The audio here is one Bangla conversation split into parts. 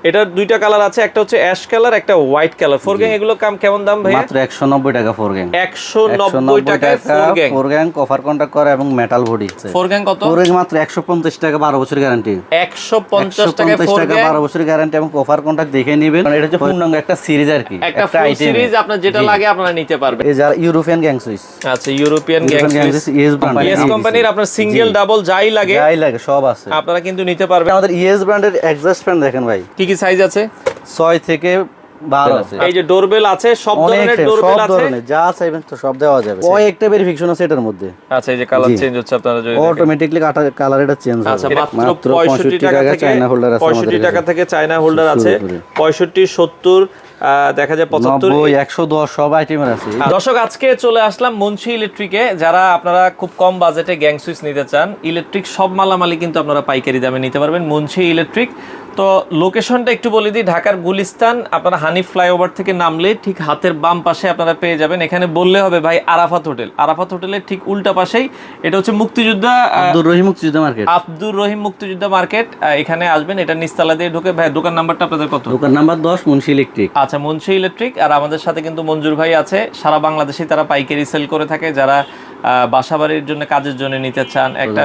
এটার দুইটা কালার আছে, একটা হচ্ছে অ্যাশ কালার, একটা হোয়াইট কালার। ফোর গ্যাং এগুলো কেমন দাম ভাই? মাত্র 190 টাকা ফোর গ্যাং। 190 টাকায় ফোর গ্যাং কভার কন্ট্যাক্ট করা এবং মেটাল বডি। ফোর গ্যাং কত? ফোর গ্যাং মাত্র 150 টাকা, 12 বছর গ্যারান্টি। 150 টাকায় ফোর গ্যাং 12 বছর গ্যারান্টি এবং কভার কন্ট্যাক্ট দেখে নেবেন। এটা হচ্ছে পূর্ণাঙ্গ একটা সিরিজ আর কি, একটা ফুল সিরিজ, আপনার যেটা লাগে আপনারা নিতে পারবেন। এই যারা ইউরোপিয়ান গ্যাং সুইচ। আচ্ছা, ইউরোপিয়ান গ্যাং সুইচ ইএস কোম্পানির আপনার সিঙ্গেল ডাবল যাই লাগে সব আছে, আপনারা কিন্তু নিতে পারবেন। আমাদের ইএস ব্র্যান্ডের এক্সস্ট ফ্যান দেখেন ভাই, কি কি সাইজ আছে? 6 থেকে 12 আছে। এই যে ডোরবেল আছে, সব ধরনের ডোরবেল আছে, যা চাইবেন তো সব দেওয়া যাবে। ওই একটা ভেরিফিকেশন আছে এটার মধ্যে। আচ্ছা, এই যে কালার চেঞ্জ হচ্ছে, আপনারা যদি অটোমেটিক্যালি কালার এটা চেঞ্জ হবে। আচ্ছা, মাত্র 65 টাকা থেকে চায়না হোল্ডার আছে, 65 টাকা থেকে চায়না হোল্ডার আছে, 65 70 দেখা যায় 75 90 110 সব আইটেমের আছে। দর্শক, আজকে চলে আসলাম মুন্সি ইলেকট্রিকে। যারা আপনারা খুব কম বাজেটে গ্যাং সুইচ নিতে চান, ইলেকট্রিক সব মালামালি কিন্তু আপনারা পাইকারি দামে নিতে পারবেন মুন্সি ইলেকট্রিক। তো লোকেশনটা একটু বলে দিই, ঢাকার গুলিস্তান, আপনারা হানিফ ফ্লাইওভার থেকে নামলে ঠিক হাতের বাম পাশে আপনারা পেয়ে যাবেন। এখানে বললে হবে ভাই আরাফাত হোটেল, আরাফাত হোটেলের ঠিক উল্টা পাশেই এটা হচ্ছে মুক্তিযোদ্ধা আব্দুর রহিম মুক্তিযোদ্ধা মার্কেট, আব্দুর রহিম মুক্তিযোদ্ধা মার্কেট। এখানে আসবেন, এটা নিচতলা দিয়ে ঢুকে। ভাই দোকান নাম্বারটা আপনাদের কত? দোকান নাম্বার 10 মুন্সি ইলেকট্রিক। আচ্ছা, মুন্সি ইলেকট্রিক। আর আমাদের সাথে কিন্তু মঞ্জুর ভাই আছে, সারা বাংলাদেশে তারা পাইকারি সেল করে থাকে। যারা বাসাবাড়ির জন্য কাজের জন্য নিতে চান, একটা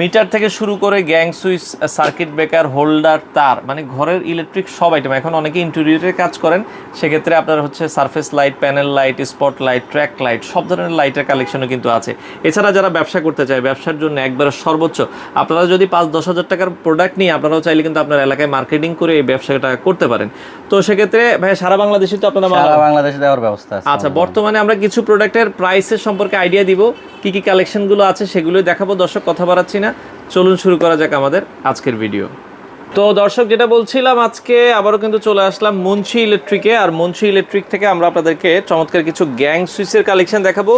মিটার থেকে শুরু করে gang switch, circuit breaker, holder, তার, মানে ঘরের ইলেকট্রিক সব আইটেম। এখন অনেকে ইন্টেরিয়রের কাজ করেন, সেক্ষেত্রে আপনার হচ্ছে surface light, panel light, spot light, track light, সব ধরনের লাইটের কালেকশনও কিন্তু আছে। এছাড়া যারা ব্যবসা করতে চায়, ব্যবসার জন্য একবারে সর্বোচ্চ, আপনারা যদি 5-10 হাজার টাকার প্রোডাক্ট নিয়ে আপনারাও চাইলে কিন্তু আপনার এলাকায় মার্কেটিং করে এই ব্যবসাটা করতে পারেন। তো সেক্ষেত্রে ভাই সারা বাংলাদেশে তো আপনারা সারা বাংলাদেশে দেওয়ার ব্যবস্থা আছে। আচ্ছা, বর্তমানে আমরা কিছু প্রোডাক্টের প্রাইসের সম্পর্কে আইডিয়া দিব, কি কি কালেকশনগুলো আছে সেগুলোই দেখাবো। দর্শক, কথা বাড়াচ্ছি না, চলুন শুরু করা যাক আমাদের আজকের ভিডিও। তো দর্শক, যেটা বলছিলাম, আজকে আবারও কিন্তু চলে আসলাম মুন্সি ইলেকট্রিকে। আর মুন্সি ইলেকট্রিক থেকে আমরা আপনাদেরকে চমৎকার কিছু গ্যাং সুইচের কালেকশন দেখাবো।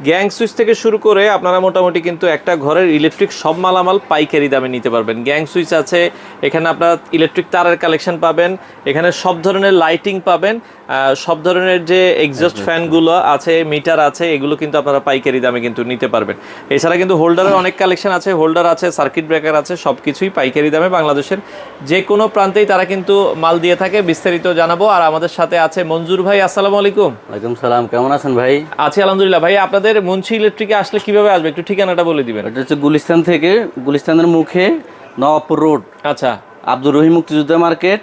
গ্যাং সুইচ থেকে শুরু করে আপনারা মোটামুটি কিন্তু একটা ঘরের ইলেকট্রিক সব মালামাল পাইকারি দামে নিতে পারবেন। গ্যাং সুইচ আছে, এখানে আপনারা ইলেকট্রিক তারের কালেকশন পাবেন, এখানে সব ধরনের লাইটিং পাবেন, সব ধরনের যে এক্সস্ট ফ্যানগুলো আছে, মিটার আছে, এগুলো কিন্তু আপনারা পাইকারি দামে কিন্তু নিতে পারবেন। এছাড়া কিন্তু হোল্ডারের অনেক কালেকশন আছে, হোল্ডার আছে, সার্কিট ব্রেকার আছে, সব কিছুই পাইকারি দামে বাংলাদেশের যে কোনো প্রান্তেই তারা কিন্তু মাল দিয়ে থাকে। বিস্তারিত জানাবো। আর আমাদের সাথে আছে মঞ্জুর ভাই। আসসালামু আলাইকুম। ওয়ালাইকুম সালাম, কেমন আছেন ভাই? আছি আলহামদুলিল্লাহ। ভাই আপনাদের মুন্সি ইলেকট্রিকে আসলে কিভাবে আসবে, একটু ঠিকানাটা বলে দিবেন। এটা হচ্ছে গুলিস্তান থেকে, গুলিস্তানের মুখে নওয়াবপুর রোড। আচ্ছা, আব্দুর রহিম মুক্তিযোদ্ধা মার্কেট,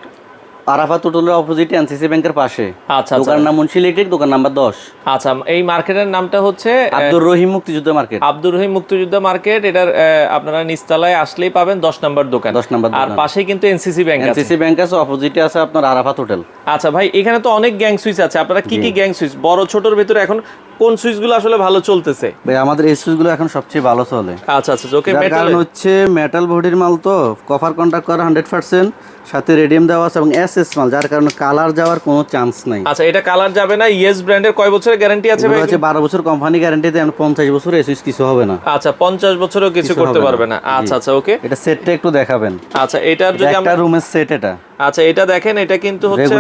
আরাফাত হোটেলের অপোজিট এনসিসি ব্যাংকের পাশে। আচ্ছা, দোকান নাম মুন্সি ইলেকট্রিক, দোকান নাম্বার 10। আচ্ছা, এই মার্কেটের নামটা হচ্ছে আব্দুর রহিম মুক্তিযোদ্ধা মার্কেট। আব্দুর রহিম মুক্তিযোদ্ধা মার্কেট। এটার আপনারা নিচতলায় আসলেই পাবেন 10 নম্বর দোকান। 10 নম্বর আর পাশেই কিন্তু এনসিসি ব্যাংক আছে। এনসিসি ব্যাংক আছে, অপোজিটে আছে আপনার আরাফাত হোটেল। আচ্ছা ভাই, এখানে তো অনেক গ্যাং সুইচ আছে, আপনারা কি কি গ্যাং সুইচ, বড় ছোটর ভিতরে এখন কোন সুইচগুলো আসলে ভালো চলতেছে? ভাই আমাদের এই সুইচগুলো এখন সবচেয়ে ভালো চলে। আচ্ছা আচ্ছা, ওকে। কারণ হচ্ছে মেটাল বডির মাল তো, কভার কন্টাক্ট করা 100%, সাথে রেডিয়াম দেওয়া আছে এবং এসএস মাল, যার কারণে কালার যাওয়ার কোনো চান্স নাই। আচ্ছা, এটা কালার যাবে না। ইএস ব্র্যান্ডের কয় বছরের গ্যারান্টি আছে ভাই? আছে 12 বছর কোম্পানি গ্যারান্টি দেয়, 50 বছর এই সুইচ কিছু হবে না। আচ্ছা, 50 বছরও কিছু করতে পারবে না। আচ্ছা আচ্ছা, ওকে। এটা সেটটা একটু দেখাবেন। আচ্ছা, এটার যদি একটা রুমের সেট এটা। আচ্ছা, এটা দেখেন, এটা কিন্তু হচ্ছে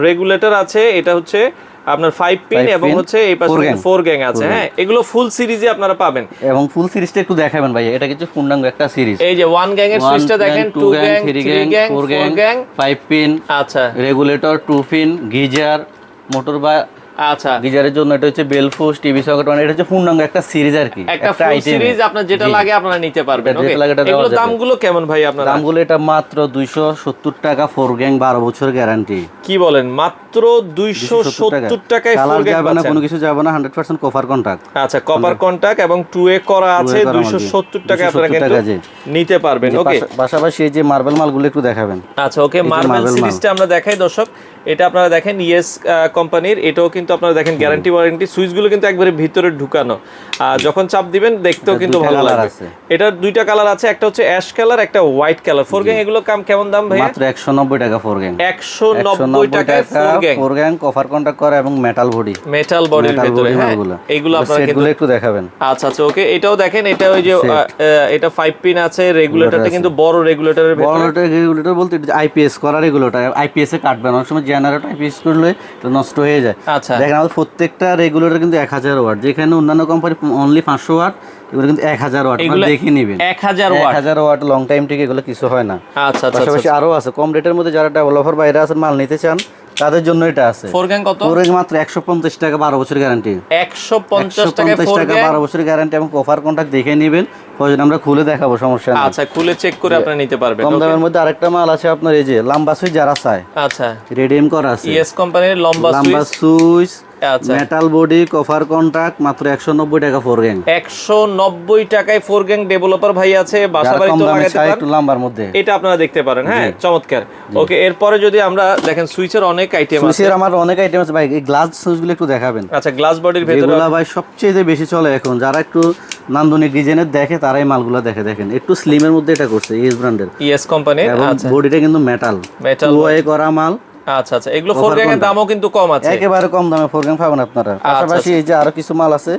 রেগুলেটর আছে, এটা হচ্ছে আপনার 5 পিন এবং হচ্ছে এই পাশে 4 গ্যাং আছে। হ্যাঁ, এগুলো ফুল সিরিজে আপনারা পাবেন। এবং ফুল সিরিজটা একটু দেখাবেন ভাই, এটা কিছু পূর্ণাঙ্গ একটা সিরিজ। এই যে 1 গ্যাং এর সুইচটা দেখেন, 2 গ্যাং, 3 গ্যাং, 4 গ্যাং, 5 পিন। আচ্ছা, রেগুলেটর, 2 পিন, গিজার, মোটর বা আচ্ছা, গিজারের জন্য এটা হচ্ছে বেলফুস, টিভি সকেট, মানে এটা হচ্ছে পূর্ণাঙ্গ একটা সিরিজ আর কি, একটা ফুল সিরিজ। আপনার যেটা লাগে আপনারা নিতে পারবেন। ওকে, এগুলো দামগুলো কেমন ভাই আপনারা? দামগুলো এটা মাত্র 270 টাকা, 4 গ্যাং, 12 বছর গ্যারান্টি। কি বলেন, মাত্র 270 টাকায় 4 গ্যাং যাবে না, কোনো কিছু যাবে না, 100% কভার কন্টাক্ট। আচ্ছা, কপার কন্টাক্ট এবং 2A করা আছে, 270 টাকা আপনারা কিন্তু নিতে পারবেন। ওকে, পাশাপাশি এই যে মার্বেল মালগুলো একটু দেখাবেন। আচ্ছা, ওকে। মার্বেল সিরিজটা আমরা দেখাই দর্শক। এটা আপনারা দেখেন ইএস কোম্পানির, এটাও কিন্তু আপনারা দেখেন গ্যারান্টি ওয়ারেন্টি। সুইচগুলো কিন্তু একবারে ভিতরে ঢুকানো, যখন চাপ দিবেন দেখতেও কিন্তু ভালো লাগবে। এটার দুইটা কালার আছে, একটা হচ্ছে অ্যাশ কালার, একটা হোয়াইট কালার। 4 গ্যাং এগুলো কেমন দাম ভাই? মাত্র 190 টাকা 4 গ্যাং। 190 টাকায় 4 গ্যাং কভার কন্টাক্ট করা এবং মেটাল বডি, মেটাল বডির ভিতরে। হ্যাঁ, এগুলো আপনারা কিন্তু একটু দেখাবেন। আচ্ছা আচ্ছা, ওকে। এটাও দেখেন, এটা ওই যে এটা 5 পিন আছে, রেগুলেটরটা কিন্তু বড় রেগুলেটরের ভিতরে। বড় রেগুলেটর বলতে আইপিএস করা রেগুলেটর, আইপিএস এ কাটবে না, অনেক সময় জেনারেটর আইপিএস করলে এটা নষ্ট হয়ে যায়। আচ্ছা, দেখেন আমাদের প্রত্যেকটা রেগুলেটর কিন্তু 1000 ওয়াট, যেখানে অন্যান্য কোম্পানি অনলি 500 ওয়াট, এগুলো কিন্তু 1000 ওয়াট। এগুলো দেখে নেবেন 1000 ওয়াট, 1000 ওয়াট লং টাইম থেকে এগুলো কিছু হয় না। আচ্ছা আচ্ছা পাশাপাশি আরো আছে কম রেটের মধ্যে, যারা ডেভেলপার বাইরে আছেন মাল নিতে চান তাদের জন্য এটা আছে। ফোর গ্যাং কত? ফোর গ্যাং মাত্র 150 টাকা, 12 বছর গ্যারান্টি। 150 টাকায় 4 গ্যাং, 12 বছর গ্যারান্টি এবং কভার কন্ট্যাক্ট দেখে নেবেন, প্রয়োজন আমরা খুলে দেখাবো, সমস্যা নেই। আচ্ছা, খুলে চেক করে আপনি নিতে পারবেন। কম দামের মধ্যে আরেকটা মাল আছে আপনার, এই যে লম্বা সুইচ যারা চায়, আচ্ছা, রেডিয়াম করা আছে, ইএস কোম্পানির লম্বা সুইচ, আচ্ছা, মেটাল বডি, কভার কন্ট্যাক্ট, মাত্র 190 টাকা 4 গ্যাং। 190 টাকায় 4 গ্যাং ডেভেলপার ভাই আছে, বাসা বাড়ি তো লাগাতে পারেন, একটু লম্বার মধ্যে এটা আপনারা দেখতে পারেন। হ্যাঁ, চমৎকার। ওকে, এরপরে যদি আমরা দেখেন সুইচের অনেক আইটেম আছে। সুইচের আমার অনেক আইটেম আছে ভাই, এই গ্লাস সুইচগুলো একটু দেখাবেন। আচ্ছা, গ্লাস বডির ভিতরে এগুলা ভাই সবচেয়ে বেশি চলে এখন, যারা একটু নান্দনিক ডিজাইনের দেখে তারাই মালগুলো দেখে। দেখেন একটু স্লিমের মধ্যে এটা করছে, ইএস ব্র্যান্ডের, ইএস কোম্পানির। আচ্ছা, বডিটা কিন্তু মেটাল ওয়াই করা মাল। আচ্ছা আচ্ছা, এগুলো 4 গ্যাং এর দামও কিন্তু কম আছে, একেবারে কম দামে 4 গ্যাং পাবেন আপনারা। পাশাপাশি এই যে আরো কিছু মাল আছে,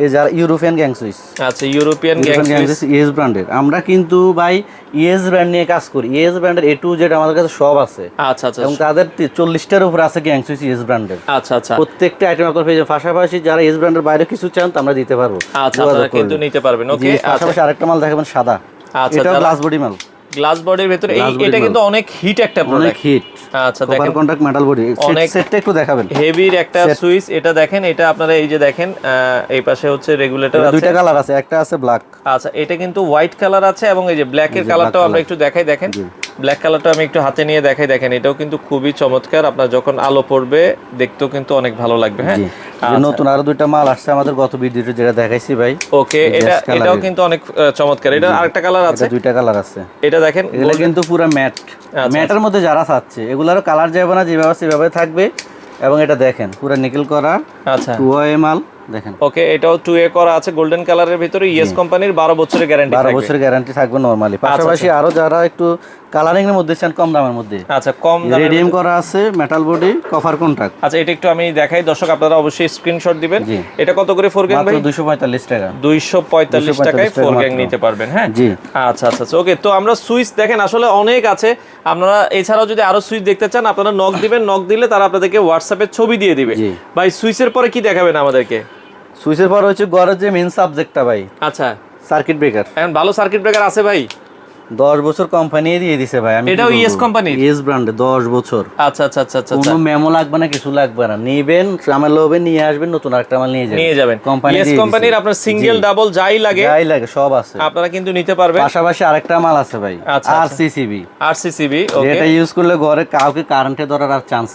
এই যারা ইউরোপিয়ান গ্যাং সুইচ। আচ্ছা, ইউরোপিয়ান গ্যাং সুইচ ইএস ব্র্যান্ডের। আমরা কিন্তু ভাই ইএস ব্র্যান্ড নিয়ে কাজ করি, ইএস ব্র্যান্ডের A to Z আমাদের কাছে সব আছে। আচ্ছা আচ্ছা, এবং তাদের 40টার উপর আছে গ্যাং সুইচ ইএস ব্র্যান্ডের। আচ্ছা আচ্ছা, প্রত্যেকটা আইটেম আপনারা পেয়ে যাবেন। পাশাপাশি যারা ইএস ব্র্যান্ডের বাইরে কিছু চান আমরা দিতে পারবো, আচ্ছা, আপনারা কিন্তু নিতে পারবেন। ওকে, পাশাপাশি আরেকটা মাল দেখাবেন সাদা, আচ্ছা, এটা গ্লাস বডি মাল, গ্লাস বডির ভিতরে এটা কিন্তু অনেক হিট একটা প্রোডাক্ট, অনেক হিট। আচ্ছা, দেখেন কন্টাক্ট মেটাল বডি, সেটটা একটু দেখাবেন। হেভির একটা সুইচ, এটা দেখেন, এটা আপনারা এই যে দেখেন এই পাশে হচ্ছে রেগুলেটর আছে, দুইটা কালার আছে, একটা আছে ব্ল্যাক। আচ্ছা, এটা কিন্তু হোয়াইট কালার আছে এবং এই যে ব্ল্যাক এর কালারটাও আমরা একটু দেখাই। দেখেন ব্ল্যাক কালারটা আমি একটু হাতে নিয়ে দেখাই। দেখেন এটাও কিন্তু খুবই চমৎকার, আপনার যখন আলো পড়বে দেখতেও কিন্তু অনেক ভালো লাগবে। হ্যাঁ, নতুন আরো দুইটা মাল আসছে আমাদের গত ভিডিওতে যেটা দেখাইছি ভাই। ওকে, এটাও কিন্তু অনেক চমৎকার। এটা আরেকটা কালার আছে, দুইটা কালার আছে। এটা দেখেন, এগুলা কিন্তু পুরো ম্যাট, ম্যাটের মধ্যে যারা চাচ্ছে এগুলারও কালার যাবে না, যেভাবে সেভাবে থাকবে। এবং এটা দেখেন পুরো নিকেল করা, আচ্ছা, 2A মাল দেখেন। ওকে, এটাও 2A করা আছে, গোল্ডেন কালারের ভিতরে, ইএস কোম্পানির 12 বছরের গ্যারান্টি থাকবে। 12 বছরের গ্যারান্টি থাকবে নরমালি। পাশাপাশি আরো যারা একটু কালারিং এর মধ্যে চান কম দামের মধ্যে, আচ্ছা, কম দামে রেডিয়াম করা আছে, মেটাল বডি, কভার কন্ট্যাক্ট। আচ্ছা, এটা একটু আমি দেখাই, দর্শক আপনারা অবশ্যই স্ক্রিনশট দিবেন। এটা কত করে 4 গ্যাং ভাই? মাত্র 245 টাকা। 245 টাকায় 4 গ্যাং নিতে পারবেন। হ্যাঁ, জি, আচ্ছা আচ্ছা, ওকে। তো আমরা সুইচ দেখেন আসলে অনেক আছে, আপনারা এছাড়াও যদি আরো সুইচ দেখতে চান আপনারা নক দিবেন, নক দিলে তারা আপনাদেরকে হোয়াটসঅ্যাপে ছবি দিয়ে দিবে। ভাই সুইচের পরে কি দেখাবেন আমাদেরকে? সুইচের পর হচ্ছে ঘরের যে মেইন সাবজেক্টটা ভাই, আচ্ছা, সার্কিট ব্রেকার। এখন ভালো সার্কিট ব্রেকার আছে ভাই? 10 বছর কোম্পানি দিয়ে দিছে ভাই। আমি এটাও ইএস কোম্পানি, ইএস ব্র্যান্ডে 10 বছর। আচ্ছা আচ্ছা আচ্ছা আচ্ছা, কোনো মেমো লাগবে না, কিছু লাগবে না, নেবেন আমার লোভে নিয়ে আসবেন, নতুন আরেকটা মাল নিয়ে যাবেন। কোম্পানি ইএস কোম্পানির আপনার সিঙ্গেল ডাবল যাই লাগে সব আছে, আপনারা কিন্তু নিতে পারবেন। পাশাপাশি আরেকটা মাল আছে ভাই, আরসিসিবি। ওকে, এটা ইউজ করলে ঘরে কাউকে কারেন্টে ধরার আর চান্স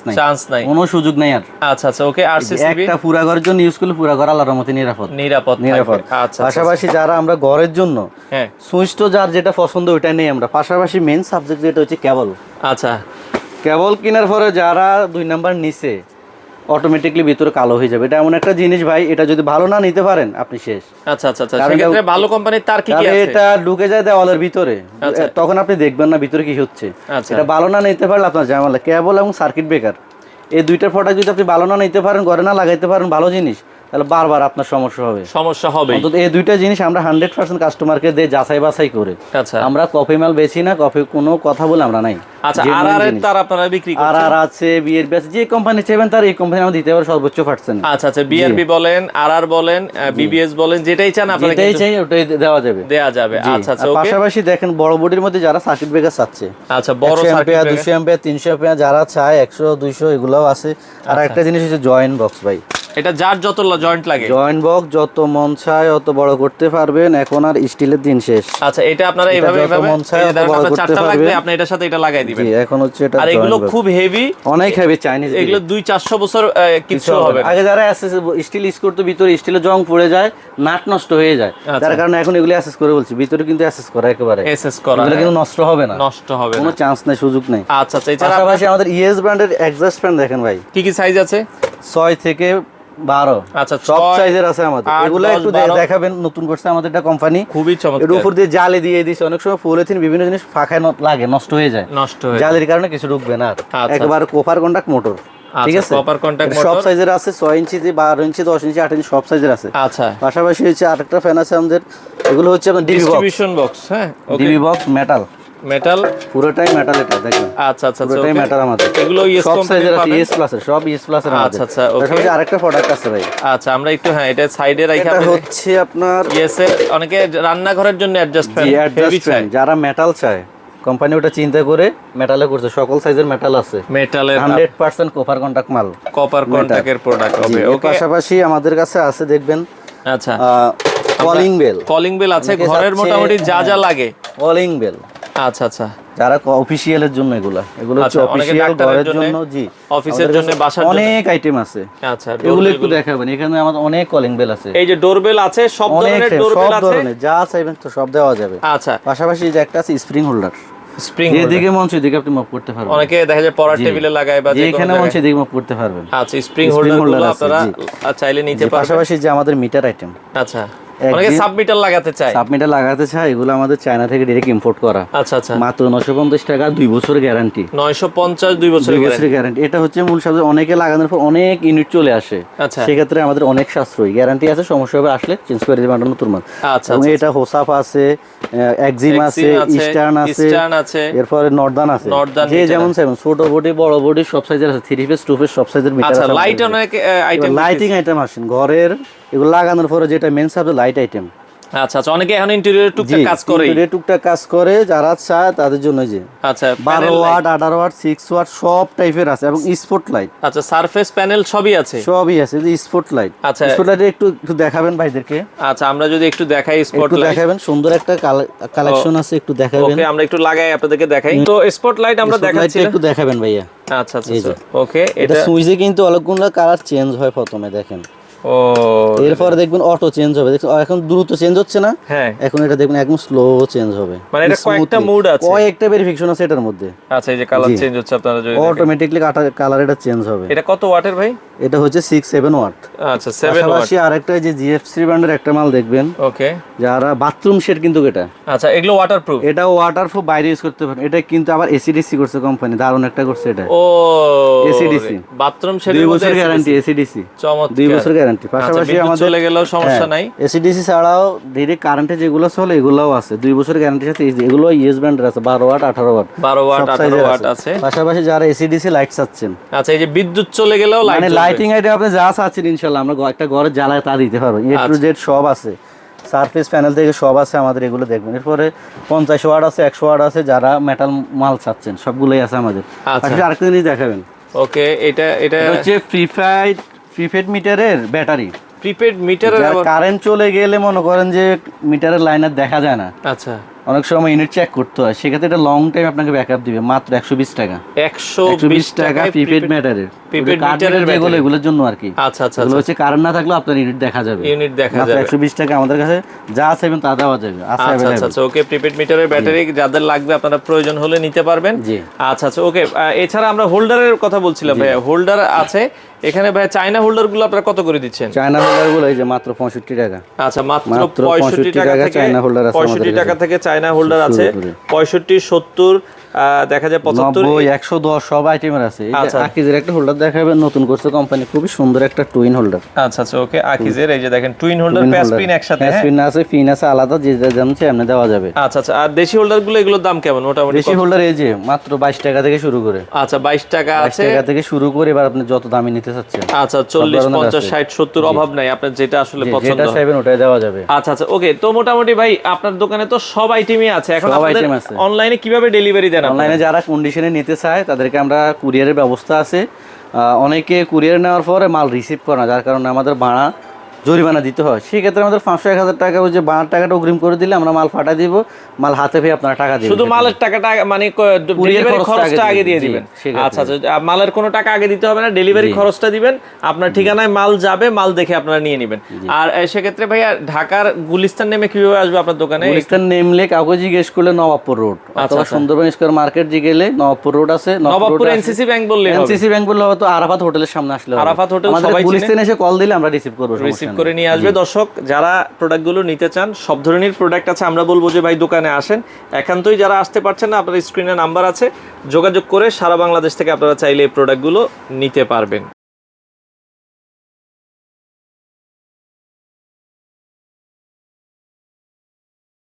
নাই, কোনো সুযোগ নাই আর। আচ্ছা আচ্ছা, ওকে, আরসিসিবি একটা পুরা ঘরের জন্য ইউজ করলে পুরা ঘর আল্লাহর রহমতে নিরাপদ। আচ্ছা, পাশাপাশি যারা আমরা ঘরের জন্য, হ্যাঁ, সুইচ তো যার যেটা পছন্দ ওইটা নেই আমরা। পাশাপাশি মেইন সাবজেক্ট যেটা হচ্ছে কেবল। আচ্ছা, কেবল কেনার পরে যারা 2 নাম্বার নিচে অটোমেটিকলি ভিতরে কালো হয়ে যাবে, এটা এমন একটা জিনিস ভাই, এটা যদি ভালো না নিতে পারেন আপনি শেষ। আচ্ছা আচ্ছা আচ্ছা, সেক্ষেত্রে ভালো কোম্পানির তার কি কি আছে? এটা ঢুকে যায় দেওয়ালের ভিতরে, তখন আপনি দেখবেন না ভিতরে কি হচ্ছে। এটা ভালো না নিতে পারলে আপনার ঝামেলা। কেবল এবং সার্কিট ব্রেকার এই দুইটা প্রোডাক্ট যদি আপনি ভালো না নিতে পারেন, ঘরে না লাগাইতে পারেন ভালো জিনিস, তাহলে বারবার আপনার সমস্যা হবে। অন্তত এই দুইটা জিনিস আমরা 100% কাস্টমারকে দিয়ে যাচাই বাছাই করে। আচ্ছা, আমরা কপি মাল বেচি না, কপি কোনো কথা বলে আমরা নাই। আচ্ছা, আর তার আপনারা বিক্রি করছেন? আর আছে, বিআরবি আছে, যে কোম্পানি চাইবেন তার এই কোম্পানি আমরা দিতে পারি সর্বোচ্চ %। আচ্ছা আচ্ছা, বিআরবি বলেন, আর বলেন, বিবিএস বলেন, যেটাই চান আপনারা যেটাই চাই ওটাই দেওয়া যাবে। আচ্ছা আচ্ছা, ওকে। পাশাপাশি দেখেন বড় বডির মধ্যে যারা সার্কিট ব্রেকার চাচ্ছে, আচ্ছা, বড় সার্কিট ব্রেকার 200 অ্যাম্পিয়ার 300 অ্যাম্পিয়ার যারা চায়, 100 200 এগুলাও আছে। আর একটা জিনিস হচ্ছে জয়েন্ট বক্স ভাই, এটা যার যত জয়েন্ট লাগে, জয়েন্ট বক্স যত মন চায় অত বড় করতে পারবেন। এখন আর স্টিলের দিন শেষ। আচ্ছা, এটা আপনারা এইভাবে মন চায় অত বড় করতে পারবেন, আপনি এটার সাথে এটা লাগাই দিবেন। জি, এখন হচ্ছে এটা। আর এগুলো খুব হেভি, অনেক হেভি চাইনিজ, এগুলো 200-400 বছর কিছু হবে না। আগে যারা স্টিল ইউজ করতে ভিতরে স্টিলে জং পড়ে যায়, নাট নষ্ট হয়ে যায়, তার কারণে এখন এগুলো অ্যাসেস করে বলছি, ভিতরে কিন্তু অ্যাসেস করা একেবারে এগুলো কিন্তু নষ্ট হবে না, কোনো চান্স নাই, সুযোগ নাই। আচ্ছা আচ্ছা, এছাড়া পাশাপাশি আমাদের ইএস ব্র্যান্ডের এক্সস্ট ফ্যান দেখেন ভাই, কি কি সাইজ আছে? 6 থেকে 12। আচ্ছা, সব সাইজের আছে আমাদের। এগুলো একটু দেখাবেন, নতুন করছে আমাদের এটা কোম্পানি, খুবই চমৎকার। এর উপর দিয়ে জালি দিয়ে দিয়েছে। অনেক সময় পলিথিন বিভিন্ন জিনিস ফাঁকায় লাগে, নষ্ট হয়ে যায়, জালির কারণে কিছু ঢুকবে না। একবার কপার কন্টাক্ট মোটর, ঠিক আছে, কপার কন্টাক্ট মোটর সব সাইজের আছে, 6 ইঞ্চি, 12 ইঞ্চি, 10 ইঞ্চি, 8 ইঞ্চি, সব সাইজের আছে। আচ্ছা, পাশাপাশি হচ্ছে আরেকটা ফ্যান আছে আমাদের, এগুলো হচ্ছে আপনার ডিস্ট্রিবিউশন বক্স। হ্যাঁ, ডিবি বক্স মেটাল, মেটাল, পুরোটাই মেটাল এটা দেখেন। আচ্ছা আচ্ছা, পুরোটাই মেটাল আমাদের। এগুলো ইএস সব কোম্পানির সাইজের আছে, পাবেন? ইএস প্লাস এর, সব ইএস প্লাস এর আমাদের। আচ্ছা আচ্ছা, ওকে। তারপরে আরেকটা প্রোডাক্ট আছে ভাই। আচ্ছা, আমরা একটু হ্যাঁ এটা সাইডে রাখি। এটা হচ্ছে আপনার ইএস এর, অনেকে রান্নাঘরের জন্য অ্যাডজাস্ট ফ্যান, হেভি চাই, যারা মেটাল চায়, কোম্পানি ওটা চিন্তা করে মেটালে করছে। সকল সাইজের মেটাল আছে, মেটালের 100% কপার কন্টাক্ট মাল, কপার কন্টাক্টের প্রোডাক্ট হবে। ওকে, পাশাপাশি আমাদের কাছে আছে দেখবেন আচ্ছা কলিং বেল। কলিং বেল আছে, অনেকে ঘরের চাচ্ছে, মোটামুটি যা যা লাগে। কলিং বেল, আচ্ছা আচ্ছা, যারা অফিসিয়ালের জন্য এগুলো হচ্ছে আচ্ছা, অনেকে অফিসিয়াল ডাক্তারের ঘরের জন্য, জন্য। জি, অফিসের জন্য, বাসার জন্য অনেক আইটেম আছে। আচ্ছা, এগুলো একটু দেখাবেন। এখানে আমাদের অনেক কলিং বেল আছে। এই যে ডোরবেল আছে, সব অনেক ধরনের সব ডোরবেল আছে, ধরনের যা চাইবেন তো সব দেওয়া যাবে। আচ্ছা, পাশাপাশি যে একটা আছে স্প্রিং হোল্ডার, স্প্রিং যেদিকে মন সেদিকে আপনি মুভ করতে পারবেন। অনেকে দেখা যায় পড়ার জি। টেবিলে লাগায় বা যে কোনো যেখানে মন জায়গায়। সেদিকে মুভ করতে পারবেন। আচ্ছা, স্প্রিং হোল্ডার গুলো আছে, আপনারা জি। চাইলে নিতে জি, পারবেন। পাশাপাশি যে আমাদের মিটার আইটেম, আচ্ছা, অনেকে সাবমিটার লাগাতে চায়, সাবমিটার লাগাতে চায়, এগুলো আমাদের চায়না থেকে ডাইরেক্ট ইম্পোর্ট করা। আচ্ছা আচ্ছা, মাত্র 950 টাকা, 2 বছর গ্যারান্টি। 950, 2 বছরের 2 বছরের গ্যারান্টি। এটা হচ্ছে মূল শব্দ, অনেকে লাগানোর পর অনেক ইউনিট চলে আসে। আচ্ছা সেক্ষেত্রে আমাদের অনেক সাশ্রয়ী, গ্যারান্টি আছে, সমস্যা হবে আসলে চেঞ্জ করে দেবেন আমরা নতুন মাল। আচ্ছা, এবং এটা হোসাফ আছে, এক্সিম আছে, ইস্টার্ন আছে, এরপরে নর্দান আছে। যে যেমন চাইবেন, ছোট বডি বড় বডি সব সাইজের আছে, 3 পিস 2 পিস সব সাইজের মিটার আচ্ছা, আছে। লাইট অনেক আইটেম, লাইটিং আইটেম আসেন ঘরের, এগুলো লাগানোর পরে যেটা মেন সাবজেক্ট লাইট আইটেম। আচ্ছা আচ্ছা, অনেকে এখন ইন্টেরিয়র টুকটাক কাজ করে, ইন্টেরিয়র টুকটাক কাজ করে, যারা চায় তাদের জন্য। যে আচ্ছা, 12 ওয়াট 18 ওয়াট 6 ওয়াট সব টাইপের আছে, এবং স্পট লাইট। আচ্ছা, সারফেস প্যানেল সবই আছে, সবই আছে। যে স্পট লাইট, আচ্ছা, স্পট লাইট একটু দেখাবেন ভাইদেরকে। আচ্ছা, আমরা যদি একটু দেখাই স্পট একটু লাইট, দেখাবেন, সুন্দর একটা কালেকশন আছে, একটু দেখাবেন। ওকে, আমরা একটু লাগাই আপনাদেরকে দেখাই। তো স্পট লাইট আমরা দেখাচ্ছি, একটু দেখাবেন ভাইয়া। আচ্ছা আচ্ছা, ওকে। এটা সুইচে কিন্তু অনেকগুলো কালার চেঞ্জ হয়। প্রথমে দেখেন, ও এরপরে দেখবেন অটো চেঞ্জ হবে। দেখুন এখন দ্রুত চেঞ্জ হচ্ছে না, হ্যাঁ, এখন এটা দেখবেন একদম স্লো চেঞ্জ হবে। মানে এটা কয়েকটা মুড আছে, কয়েকটা ভেরিফিকেশন আছে এটার মধ্যে। আচ্ছা, এই যে কালার চেঞ্জ হচ্ছে, আপনারা যদি অটোমেটিক্যালি কালার এটা চেঞ্জ হবে। এটা কত ওয়াটের ভাই? এটা হচ্ছে 6-7 ওয়াট। আচ্ছা, 7 ওয়াট। পাশাপাশি আরেকটা যে জিএফসি ব্র্যান্ডের একটা মাল দেখবেন, ওকে, যারা বাথরুম সেট কিন্তু এটা। আচ্ছা, এগুলো ওয়াটারপ্রুফ? এটা ওয়াটারপ্রুফ, বাইরে ইউজ করতে পারেন। এটা কিন্তু আবার এসিডিসি করছে কোম্পানি, দারুণ একটা করছে এটা। ও এসিডিসি, বাথরুম সেট, 2 বছর গ্যারান্টি এসিডিসি। চমৎকার, 2 বছর গ্যারান্টি। পাশাপাশি আমাদের চলে গেলেও সমস্যা নাই। এসিডিসি ছাড়াও ডাইরেক্ট কারেন্টে যেগুলো চলে এগুলোও আছে, 2 বছর গ্যারান্টির সাথে। এগুলো ইএস ব্র্যান্ডের আছে, 12 ওয়াট 18 ওয়াট, 12 ওয়াট 18 ওয়াট আছে। পাশাপাশি যারা এসিডিসি লাইট চাচ্ছেন, আচ্ছা, এই যে বিদ্যুৎ চলে গেলেও লাইট, মানে লাইটিং আইটেম আপনি যা চাচ্ছেন ইনশাআল্লাহ আমরা একটা ঘরে জ্বালায় তা দিতে পারবো। এ টু জেড সব আছে, সারফেস প্যানেল থেকে সব আছে আমাদের। এগুলো দেখবেন। এরপরে 50 ওয়াট আছে, 100 ওয়াট আছে, যারা মেটাল মাল চাচ্ছেন সবগুলোই আছে আমাদের। আচ্ছা, আরেকটা জিনিস দেখাবেন। ওকে, এটা হচ্ছে প্রিপেড মিটারের ব্যাটারি। প্রিপেড মিটারের কারেন্ট চলে গেলে মনে করেন যে মিটারের লাইন আর দেখা যায় না, আচ্ছা, অনেক সময় ইউনিট চেক করতে হয়, সেক্ষেত্রে এটা লং টাইম আপনাকে ব্যাকআপ দিবে মাত্র 120 টাকা। 120 টাকা প্রিপেড মিটারের, প্রিপেড মিটারের যেগুলো এগুলোর জন্য আর কি। আচ্ছা আচ্ছা, এগুলো হচ্ছে কারেন্ট না থাকলে আপনার ইউনিট দেখা যাবে, ইউনিট দেখা মাত্র যাবে। 120 টাকা আমাদের কাছে যা চাইবেন তা দেওয়া যাবে, আছে আচ্ছা अवेलेबल। আচ্ছা, ওকে, প্রিপেড মিটারের ব্যাটারি যাদের লাগবে আপনারা প্রয়োজন হলে নিতে পারবেন। জি, আচ্ছা আচ্ছা, ওকে। এছাড়া আমরা হোল্ডারের কথা বলছিলাম ভাই, হোল্ডার আছে এখানে ভাই। চায়না হোল্ডার গুলো আপনারা কত করে দিচ্ছেন? চায়না হোল্ডার গুলো এই যে মাত্র 65 টাকা। আচ্ছা, মাত্র 65 টাকা থেকে চায়না হোল্ডার আছে, 65 টাকা থেকে চায়না হোল্ডার আছে। 65, 70, দেখা যায় 75, 90, 110 সব আইটেমের আছে। এই যে আকিজের একটা হোল্ডার দেখাবেন, নতুন করছে কোম্পানি, খুবই সুন্দর একটা টুইন হোল্ডার। আচ্ছা আচ্ছা, ওকে, আকিজের এই যে দেখেন টুইন হোল্ডার, প্যাচ পিন একসাথে, প্যাচ পিন আছে, পিন আছে আলাদা, যে যেমন এমনি দেওয়া যাবে। আচ্ছা আচ্ছা, আর দেশি হোল্ডার গুলো এগুলোর দাম কেমন মোটামুটি? দেশি হোল্ডার এই যে মাত্র 22 টাকা থেকে শুরু করে। আচ্ছা, 22 টাকা আছে, 22 টাকা থেকে শুরু করে, এবার আপনি যত দামি নিতে চাচ্ছেন। আচ্ছা, 40, 50, 60, 70 অভাব নাই, আপনার যেটা আসলে পছন্দ যেটা চাইবেন ওটাই দেওয়া যাবে। আচ্ছা আচ্ছা, ওকে। তো মোটামুটি ভাই আপনার দোকানে তো সব আইটেমই আছে। এখন আপনাদের অনলাইনে কিভাবে ডেলিভারি দেন? অনলাইনে যারা কন্ডিশনে নিতে চায় তাদেরকে আমরা কুরিয়ারের ব্যবস্থা আছে। অনেকে কুরিয়ার নেওয়ার পরে মাল রিসিভ করে না, যার কারণে আমাদের ভাড়া জরিমানা দিতে হয়। সেক্ষেত্রে আমাদের 500-1000 টাকা ওই যে ভাড়ার টাকাটা অগ্রিম করে দিলে আমরা মাল পাঠিয়ে দিব, মাল হাতে পেয়ে আপনারা টাকা দিবেন। শুধু মালের টাকাটা মানে ডেলিভারি খরচটা আগে দিয়ে দিবেন? আচ্ছা আচ্ছা, মালের কোনো টাকা আগে দিতে হবে না, ডেলিভারি খরচটা দিবেন, আপনার ঠিকানায় মাল যাবে, মাল দেখে আপনারা নিয়ে নেবেন। আর সেক্ষেত্রে ভাইয়া ঢাকার গুলিস্তান নেমে কিভাবে আসবে আপনার দোকানে? গুলিস্তান নেমলে কাউকে জিজ্ঞেস করলে নবাবপুর রোড অথবা সুন্দরবন স্কয়ার মার্কেট গেলে নবাবপুর রোড আছে। নবাবপুর এনসিসি ব্যাংক বললে হবে? এনসিসি ব্যাংক বললে হয়তো আরাফাত হোটেলের সামনে আসলে, আরাফাত হোটেল সবাই চিনে, গুলিস্তান এসে কল দিলে আমরা রিসিভ করব, রিসিভ করে নিয়ে আসবে। দর্শক যারা প্রোডাক্টগুলো নিতে চান, সব ধরনের প্রোডাক্ট আছে, আমরা বলবো যে ভাই দোকানে আসেন। একান্তই যারা আসতে পারছেন না, আপনার স্ক্রিনে নাম্বার আছে, যোগাযোগ করে সারা বাংলাদেশ থেকে আপনারা চাইলে এই প্রোডাক্টগুলো নিতে পারবেন।